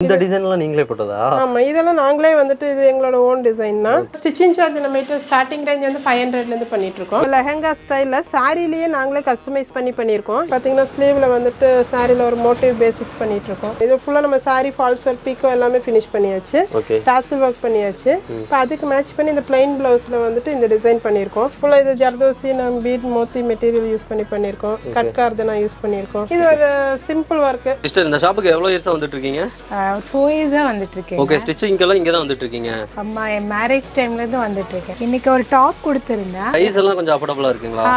இந்த டிசைன்லாம் நீங்களே போட்டதா? ஆமா, இதெல்லாம் நாங்களே வந்துட்டு இது எங்களோட ஓன் டிசைன் தான். ஸ்டிச்சிங் சார்ஜ் நம்ம ஸ்டார்டிங் ரேஞ்ச் வந்து 500 ல இருந்து பண்ணிட்டு இருக்கோம். லெஹங்கா ஸ்டைல்ல சாரிலேயே நாங்களே கஸ்டமைஸ் பண்ணிருக்கோம். பாத்தீங்கன்னா ஸ்லீவ்ல வந்துட்டு சாரில ஒரு மோட்டிவ் பேசிஸ் பண்ணிட்டு இருக்கோம். இது ஃபுல்லா நம்ம சாரி ஃபால்ஸ் ஒர்க் பீக்கோ எல்லாமே ஃபினிஷ் பண்ணியாச்சு. டாசல் ஒர்க் பண்ணியாச்சு. இப்போ அதுக்கு மேட்ச் பண்ணி இந்த பிளைன் பிளவுஸ்ல வந்துட்டு இந்த டிசைன் பண்ணிருக்கோம். ஃபுல்லா இது ஜர்தோசி நம்ம பீட் மோத்தி மெட்டீரியல் யூஸ் பண்ணிருக்கோம். கட் கார்தனா யூஸ் பண்ணிருக்கோம். இது ஒரு சிம்பிள் ஒர்க். சிஸ்டர், இந்த ஷாப்புக்கு எவ்வளவு இயர்ஸா வந்துட்டு இருக்கீங்க? 4 இயர்ஸா வந்துட்டு இருக்கேன். ஓகே, ஸ்டிச்சிங்க்கெல்லாம் இங்க தான் வந்துட்டு இருக்கீங்க? அம்மா என் மேரேஜ் டைம்ல இருந்து வந்துட்டு இருக்கேன். இன்னைக்கு ஒரு டாப் கொடுத்திருந்தேன். சைஸ் எல்லாம் கொஞ்சம் அஃபோர்டபுளா இருக்குங்களா?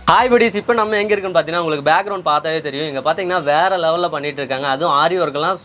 ஹாய் buddies, இப்போ நம்ம எங்கே இருக்குன்னு பார்த்தீங்கன்னா உங்களுக்கு பேக்ரவுண்ட் பார்த்தாவே தெரியும். இங்கே பார்த்தீங்கன்னா வேறு லெவலில் பண்ணிட்டு இருக்காங்க. அதுவும் ஆரி ஒர்க்கெல்லாம்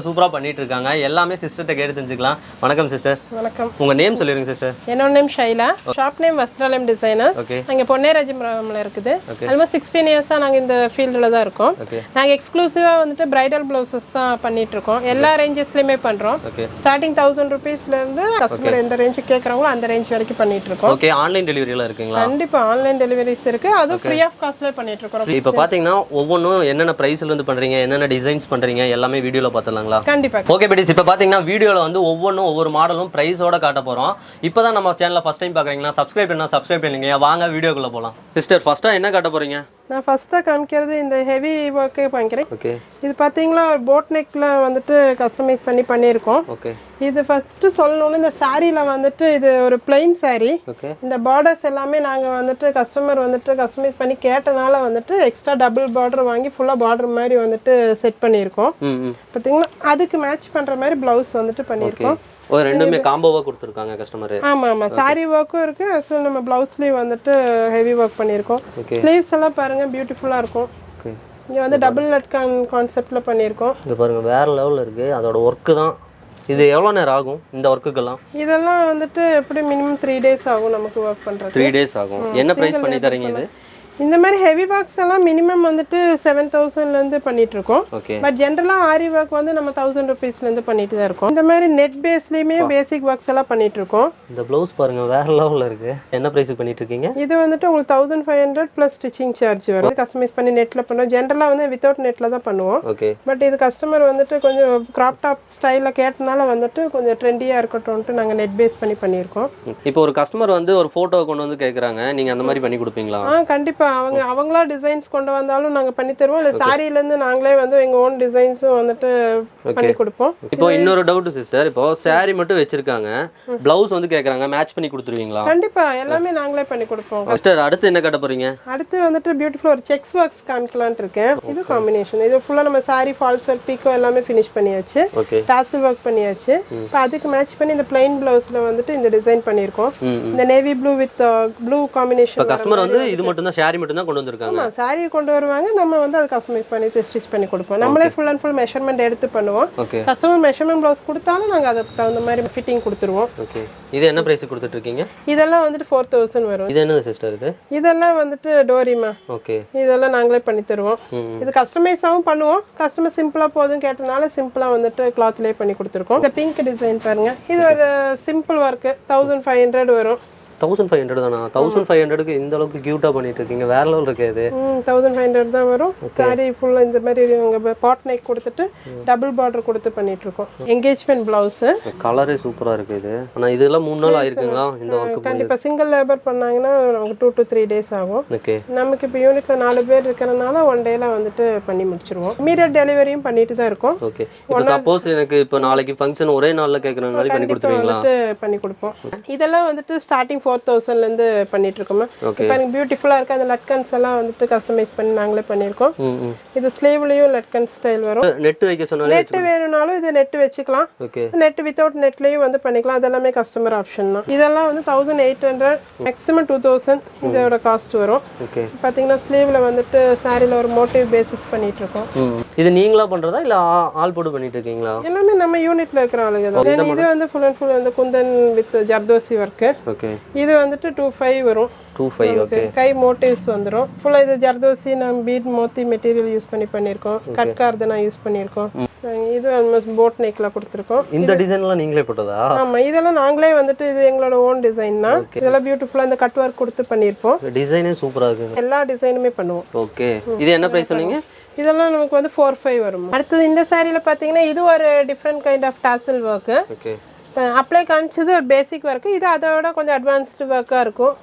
சூப்பராக பண்ணிட்டு இருக்காங்க. எல்லாமே சிஸ்டர்கிட்ட கேட்டு தெரிஞ்சுக்கலாம். வணக்கம் சிஸ்டர். வணக்கம். உங்கள் நேம் சொல்லிடுங்க சிஸ்டர். என்னோட name Shaila. Shop name Vastralayam designers. அங்கே பொன்னே ராஜமல்ல இருக்குது. ஆல்மோஸ்ட் 16 இயர்ஸாக நாங்கள் இந்த ஃபீல்டில் தான் இருக்கோம். நாங்கள் எக்ஸ்க்ளூசிவாக வந்துட்டு பிரைடல் ப்ளவுசஸ் தான் பண்ணிட்டு இருக்கோம். எல்லா ரேஞ்சஸ்லையுமே பண்ணுறோம். ஸ்டார்டிங் 1000 rupeesலேருந்து கஸ்டமர் எந்த ரேஞ்சு கேட்குறாங்களோ அந்த ரேஞ்ச் வரைக்கும் பண்ணிட்டு இருக்கோம். ஓகே, ஆன்லைன் டெலிவரியெல்லாம் இருக்குங்களா? கண்டிப்பாக ஆன்லைன் டெலிவரிஸ் இருக்குது. அது ஃப்ரீ ஆஃப் காஸ்ட்ல பண்ணிட்டு இருக்கோம். இப்போ பாத்தீங்கன்னா ஒவ்வொன்றும் என்னென்ன பிரைஸ்ல இருந்து பண்றீங்க, என்னென்ன டிசைன்ஸ் பண்றீங்க எல்லாமே வீடியோல பார்த்தலாங்களா? கண்டிப்பா. ஓகே buddies, இப்போ பாத்தீங்கன்னா வீடியோல வந்து ஒவ்வொன்றும் ஒவ்வொரு மாடலும் பிரைஸோட காட்ட போறோம். இப்போதான் நம்ம சேனலை ஃபர்ஸ்ட் டைம் பாக்குறீங்கன்னா சப்ஸ்கிரைப் பண்ணுங்க. வாங்க வீடியோக்குள்ள போலாம். சிஸ்டர், ஃபர்ஸ்டா என்ன காட்ட போறீங்க? நான் ஃபர்ஸ்ட்டாக காமிக்கிறது இந்த ஹெவி ஒர்க்கே பண்ணிக்கிறேன். ஓகே, இது பார்த்தீங்களா போட் நெக்கில் வந்துட்டு கஸ்டமைஸ் பண்ணியிருக்கோம். ஓகே, இது ஃபஸ்ட்டு சொல்லணும்னு இந்த சாரியில் வந்துட்டு இது ஒரு பிளைன் சாரி. இந்த பார்டர்ஸ் எல்லாமே நாங்கள் வந்துட்டு கஸ்டமர் வந்துட்டு கஸ்டமைஸ் பண்ணி கேட்டனால வந்துட்டு எக்ஸ்ட்ரா டபுள் பார்டர் வாங்கி ஃபுல்லாக பார்டர் மாதிரி வந்துட்டு செட் பண்ணியிருக்கோம். பார்த்தீங்கன்னா அதுக்கு மேட்ச் பண்ணுற மாதிரி ப்ளவுஸ் வந்துட்டு பண்ணியிருக்கோம். ஒரு ரெண்டுமே காம்போவா கொடுத்துருக்காங்க கஸ்டமர். ஆமா சாரி ஒர்க்கும் இருக்கு. அசல் நம்ம ப்ளவுஸ்லயும் வந்துட்டு ஹெவி ஒர்க் பண்ணியிருக்கோம். ஸ்லீவ்ஸ் எல்லாம் பாருங்க பியூட்டிஃபுல்லா இருக்கும். இங்க வந்து டபுள் லட்கான் கான்செப்ட்ல பண்ணியிருக்கோம். இது பாருங்க வேற லெவல்ல இருக்கு. அதோட ஒர்க்கு தான். இது எவ்வளோ நேரம் ஆகும் இந்த ஒர்க்குக்கெல்லாம்? இதெல்லாம் வந்துட்டு எப்படி மினிமம் 3 days ஆகும் நமக்கு ஒர்க் பண்றது. 3 days ஆகும். என்ன பிரைஸ் பண்ணி தரீங்க இது? இந்த மாதிரி ஹெவி ஒர்க்ஸ் எல்லாம் மினிமம் வந்துட்டு 7000 இருந்து பண்ணிட்டு இருக்கோம். பட் ஜென்ரலா ஆரி ஒர்க் வந்து நம்ம 1000 rupeesல இருந்து பண்ணிட்டு தான் இருக்கோம். இந்த மாதிரி நெட் பேஸ்லயுமே பேசிக் ஒர்க்ஸ் எல்லாம் பண்ணிட்டு இருக்கோம். இந்த ப்ளவுஸ் பாருங்க வேற லெவல்ல இருக்கு. என்ன பிரைஸ் பண்ணிட்டு இருக்கீங்க? இது வந்துட்டு உங்களுக்கு 1500 பிளஸ் ஸ்டிச்சிங் சார்ஜ் வரும். கஸ்டமைஸ் பண்ணி நெட்ல பண்ணுவோம். ஜென்ரலா வந்து வித்அவுட் நெட்ல தான் பண்ணுவோம். பட் இது கஸ்டமர் வந்துட்டு கொஞ்சம் கிராப் டாப் ஸ்டைல்ல கேட்டனால வந்துட்டு கொஞ்சம் ட்ரெண்டியா இருக்கட்டும்னு நாங்க நெட் பேஸ் பண்ணியிருக்கோம். இப்போ ஒரு கஸ்டமர் வந்து ஒரு போட்டோ கொண்டு வந்து கேக்குறாங்க, நீங்க அந்த மாதிரி பண்ணி கொடுப்பீங்களா? கண்டிப்பா. அவங்களா டிசைன்ஸ் கொண்டு வந்தாலும் நாங்க பண்ணி தருவோம். இல்ல சாரில இருந்து நாங்களே வந்து எங்க ஓன் டிசைன்ஸும் வந்துட்டு பண்ணி கொடுப்போம். இப்போ இன்னொரு டவுட் சிஸ்டர், இப்போ சாரி மட்டும் வச்சிருக்காங்க, பிளவுஸ் வந்து கேக்குறாங்க, மேட்ச் பண்ணி கொடுத்துருவீங்களா? கண்டிப்பா எல்லாமே நாங்களே பண்ணி கொடுப்போம். சிஸ்டர், அடுத்து என்ன கட்ட போறீங்க? அடுத்து வந்துட்டு பியூட்டிஃபுல் ஒரு செக்ஸ் ஒர்க்ஸ் காமிக்கலாம்னு இருக்கேன். இது காம்பினேஷன். இது ஃபுல்லா நம்ம சாரி ஃபால்ஸ் ஒர்க் பீக்கோ எல்லாமே ஃபினிஷ் பண்ணியாச்சு. டாசல் ஒர்க் பண்ணியாச்சு. இப்போ அதுக்கு மேட்ச் பண்ணி இந்த பிளைன் பிளவுஸ்ல வந்துட்டு இந்த டிசைன் பண்ணிருக்கோம். இந்த navy blue with blue combination. Customer வந்து இது மட்டும் தான் சாரி மட்டும் தான் கொண்டு வந்திருக்காங்க. ஆமா, சாரி கொண்டு வருவாங்க. நம்ம வந்து அது கஸ்டமைஸ் பண்ணி ஸ்டிச் பண்ணி கொடுப்போம். நம்மளே ஃபுல் அண்ட் ஃபுல் மெஷர்மென்ட் எடுத்து பண்ணுவோம். கஸ்டமர் மெஷர்மென்ட் ப்ளவுஸ் கொடுத்தாலும் நாங்க அதுக்கு தகுந்த மாதிரி ஃபிட்டிங் கொடுத்துருவோம். ஓகே, இது என்ன பிரைஸ் கொடுத்துட்டு இருக்கீங்க? இதெல்லாம் வந்துட்டு 4000 வரும். இது என்ன சிஸ்டர் இது? இதெல்லாம் வந்துட்டு டோரிமா. ஓகே, இதெல்லாம் நாங்களே பண்ணி தருவோம். இது கஸ்டமைஸாவும் பண்ணுவோம். கஸ்டமர் சிம்பிளா போதும் கேட்டனால சிம்பிளா வந்துட்டு கிளாத்லயே பண்ணி கொடுத்துருக்கோம். இந்த பிங்க் டிசைன் பாருங்க. இது ஒரு சிம்பிள் ஒர்க் 1500 வரும். 1500 தானா? 1500க்கு இந்த அளவுக்கு கியூட்டா பண்ணிட்டு இருக்கீங்க. வேற லெவல் இருக்கு இது. 1500 தான் வரும். சாரி ஃபுல்லா இந்த மாதிரி உங்க பாட் நெக் கொடுத்துட்டு டபுள் பார்டர் கொடுத்து பண்ணிட்டு இருக்கோம். Engagement blouse. கலரே சூப்பரா இருக்கு இது. ஆனா இதெல்லாம் 3 நாள் ஆயிருக்குங்களா இந்த வர்க்? கண்டிப்பா சிங்கிள் லேபர் பண்ணாங்கன்னா நமக்கு 2 to 3 days ஆகும். ஓகே, நமக்கு இப்போ யூனிட்ல 4 பேர் இருக்கறனால 1 dayல வந்துட்டு பண்ணி முடிச்சிருவோம். இமீடியட் டெலிவரியும் பண்ணிட்டு தான் இருக்கோம். ஓகே, இப்போ சப்போஸ் எனக்கு இப்போ நாளைக்கு ஃபங்க்ஷன் ஒரே நாள்ல கேக்குற மாதிரி பண்ணி கொடுத்துருவீங்களா? பண்ணி கொடுப்போம். இதெல்லாம் வந்துட்டு ஸ்டார்டிங் 4000 ல இருந்து பண்ணிட்டு இருக்கோம். பாருங்க பியூட்டிஃபுல்லா இருக்கு. அந்த லட்கன்ஸ் எல்லாம் வந்துட்டு கஸ்டமைஸ் பண்ணி நாங்களே பண்ணிருக்கோம். இது ஸ்லீவ்லயும் லட்கன் ஸ்டைல் வரும். நெட் வைக்க சொன்னாலே நெட் வேணும்னாலும் இது நெட் வச்சுக்கலாம். நெட் வித்அவுட் நெட்லயும் வந்து பண்ணிக்கலாம். அதெல்லாம் கஸ்டமர் ஆப்ஷன் தான். இதெல்லாம் வந்து 1800 மேக்ஸிமம் 2000 இதோட காஸ்ட் வரும். பாத்தீங்கன்னா ஸ்லீவ்ல வந்துட்டு சாரில ஒரு மோட்டிவ் பேசிஸ் பண்ணிட்டு இருக்கோம். இது நீங்களா பண்றதா இல்ல ஆல் போட்டு பண்ணிட்டு இருக்கீங்களா? எல்லாமே நம்ம யூனிட்ல இருக்கிற ஆளுங்க தான். இது வந்து ஃபுல் அண்ட் ஃபுல் அந்த குந்தன் வித் ஜர்தோசி வர்க். இது வந்துட்டு 25 வரும். 25 ஓகே. கை மோட்டிவ்ஸ் வந்துரும். ஃபுல்லா இது ஜர்தோசி நம்ம பீட் மோத்தி மெட்டீரியல் யூஸ் பண்ணி பண்ணிருக்கோம். கட் கார்தனா யூஸ் பண்ணிருக்கோம். இது ஆல்மோஸ்ட் போட் நெக்ல கொடுத்திருக்கோம். இந்த டிசைன்லாம் நீங்களே போட்டதா? ஆமா, இதெல்லாம் நாங்களே வந்துட்டு இது எங்களோட ஓன் டிசைன் தான். இதெல்லாம் பியூட்டிஃபுல்லா இந்த கட் வர்க் கொடுத்து பண்ணிருப்போம். டிசைனே சூப்பரா இருக்கு. எல்லா டிசைனுமே பண்ணுவோம். ஓகே. இது என்ன பிரைஸ் சொன்னீங்க? இதெல்லாம் நமக்கு வந்து 45 வரும். அடுத்து இந்த சாரியில பாத்தீங்கன்னா இது ஒரு different kind of tassel work. Okay. Apply காமிச்சது ஒரு பேசிக் ஒர்க். இது அதோட கொஞ்சம் அட்வான்ஸ்டு ஒர்க்காக இருக்கும்.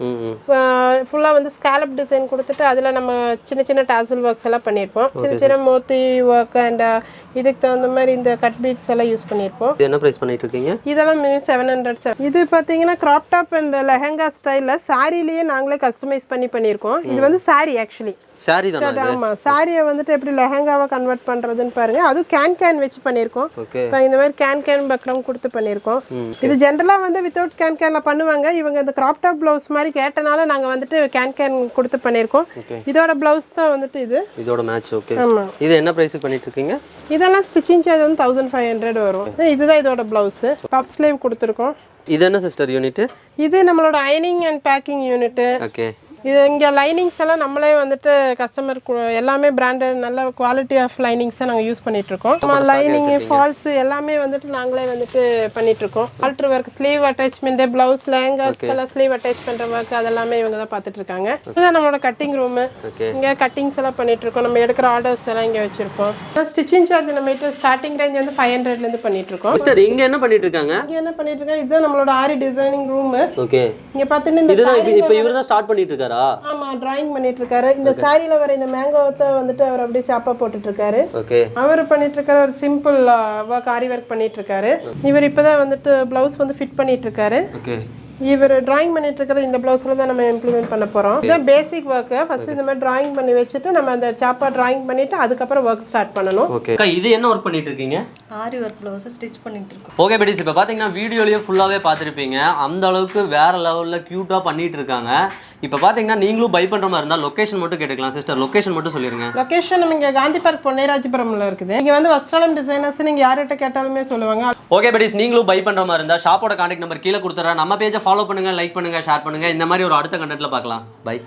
ஃபுல்லாக வந்து ஸ்கேலப் டிசைன் கொடுத்துட்டு அதில் நம்ம சின்ன சின்ன டாசல் ஒர்க்ஸ் எல்லாம் பண்ணியிருப்போம். சின்ன சின்ன மோத்தி ஒர்க் அண்ட் இதுக்கு தகுந்த மாதிரி இந்த கட் பீட்ஸ் எல்லாம் யூஸ் பண்ணியிருப்போம். என்ன ப்ரைஸ் பண்ணிட்டு இருக்கீங்க? இதெல்லாம் மினிமம் 700. இது பார்த்தீங்கன்னா கிராப் டாப் அண்ட் லெஹங்கா ஸ்டைலில் சாரிலேயே நாங்களே கஸ்டமைஸ் பண்ணியிருக்கோம். இது வந்து சாரி ஆக்சுவலி சாரி தானா? ஆமா, சாரியை வந்துட்டு எப்படி லெஹங்காவை கன்வெர்ட் பண்றதுன்னு பாருங்க. அதுவும் கேன் வச்சு பண்ணியிருக்கோம். இப்போ இந்த மாதிரி கேன் பக்ரம் கொடுத்து பண்ணியிருக்கோம். இது ஜென்ரலா வந்து வித்தவுட் கேன்ல பண்ணுவாங்க. இவங்க இந்த கிராப் டாப் பிளவுஸ் மாதிரி கேட்டனால நாங்க வந்துட்டு கேன் கொடுத்து பண்ணியிருக்கோம். இதோட பிளவுஸ் தான் வந்துட்டு இதோட மேட்ச். ஓகே. ஆமா. இது என்ன பிரைஸ் பண்ணிட்டு இருக்கீங்க? இதெல்லாம் ஸ்டிச்சிங் சார்ஜ் வந்து 1500 வரும். இதுதான் இதோட பிளவுஸ். பஃப் ஸ்லீவ் கொடுத்துருக்கோம். இது என்ன சிஸ்டர் யூனிட்? இது நம்மளோட அயனிங் அண்ட் பேக்கிங் யூனிட். ஓகே. இது இங்கே லைனிங்ஸ் எல்லாம் நம்மளே வந்துட்டு கஸ்டமர் எல்லாமே பிராண்டட் நல்ல குவாலிட்டி ஆஃப் லைனிங்ஸை நாங்கள் யூஸ் பண்ணிட்டு இருக்கோம். லைனிங் ஃபால்ஸ் எல்லாமே வந்துட்டு நாங்களே வந்துட்டு பண்ணிட்டு இருக்கோம். Alter work, sleeve attachment, blouse, லெஹங்காஸ்க்கெல்லாம் ஸ்லீவ் அட்டாச் பண்ற ஒர்க் அதெல்லாமே இவங்க தான் பார்த்துட்டு இருக்காங்க. இதுதான் நம்மளோட கட்டிங் ரூம். இங்கே கட்டிங்ஸ் எல்லாம் பண்ணிட்டு இருக்கோம். நம்ம எடுக்கிற ஆர்டர்ஸ் எல்லாம் இங்கே வச்சிருக்கோம். ஸ்டிச்சிங் சார்ஜ் நம்ம ஸ்டார்டிங் ரேஞ்ச் வந்து 500லேருந்து பண்ணிட்டு இருக்கோம். சிஸ்டர் இங்க என்ன பண்ணிட்டு இருக்காங்க? இங்கே என்ன பண்ணிட்டு இருக்காங்க? இதுதான் நம்மளோட ஆரி டிசைனிங் ரூம். ஓகே. இங்க பாத்தீங்கன்னா இப்போ இவர் தான் ஸ்டார்ட் பண்ணிட்டு இருக்காரா? ஆமா, டிராயிங் பண்ணிட்டு இருக்காரு. இந்த சாரியில வர இந்த மேங்கோவை வந்துட்டு அவர் அப்படியே சாப்பா போட்டுட்டு இருக்காரு. ஓகே. அவர் பண்ணிட்டு இருக்காரு ஒரு சிம்பிள் ஒர்க், ஆரி ஒர்க் பண்ணிட்டு இருக்காரு. இவர் இப்பதான் வந்துட்டு பிளவுஸ் வந்து ஃபிட் பண்ணிட்டு இருக்காரு. ஓகே. இவர் டிராயிங் பண்ணிட்டு இருக்கிறது இந்த பிளவுஸ்ல தான் நம்ம இம்ப்ளிமெண்ட் பண்ண போறோம். இதுதான் பேசிக் ஒர்க். ஃபர்ஸ்ட் இந்த மாதிரி டிராயிங் பண்ணி வச்சுட்டு நம்ம அந்த சாப்பா டிராயிங் பண்ணிட்டு அதுக்கப்புறம் ஒர்க் ஸ்டார்ட் பண்ணணும். ஓகே. இது என்ன ஒர்க் பண்ணிட்டு இருக்கீங்க? ஆரி ஒர்க் ப்ளவுஸ் ஸ்டிச் பண்ணிட்டு இருக்கோம். ஓகே பெடிஸ், இப்போ பாத்தீங்கன்னா வீடியோலயே ஃபுல்லாவே பார்த்துருப்பீங்க. அந்த அளவுக்கு வேற லெவல்ல கியூட்டா பண்ணிட்டு இருக்காங்க. இப்போ பாத்தீங்கன்னா நீங்களும் பை பண்ற மாதிரி இருந்தா லொகேஷன் மட்டும் கேட்டுக்கலாம். சிஸ்டர் லொகேஷன் மட்டும் சொல்லிருங்க. லொகேஷன் நம்ம இங்க காந்தி பார்க் பொன்னேராஜபுரம்ல இருக்குது. இங்க வந்து வஸ்திராலம் டிசைனர்ஸ் நீங்க யார்கிட்ட கேட்டாலுமே சொல்லுவாங்க. ஓகே பெடிஸ், நீங்களும் பை பண்ற மாதிரி இருந்தா ஷாப்போட கான்டாக்ட் நம்பர் கீழே கொடுத்துறேன். நம்ம பேஜை ஃபாலோ பண்ணுங்க, லைக் பண்ணுங்க, ஷேர் பண்ணுங்க. இந்த மாதிரி ஒரு அடுத்த கண்டென்ட்ல பார்க்கலாம். பை.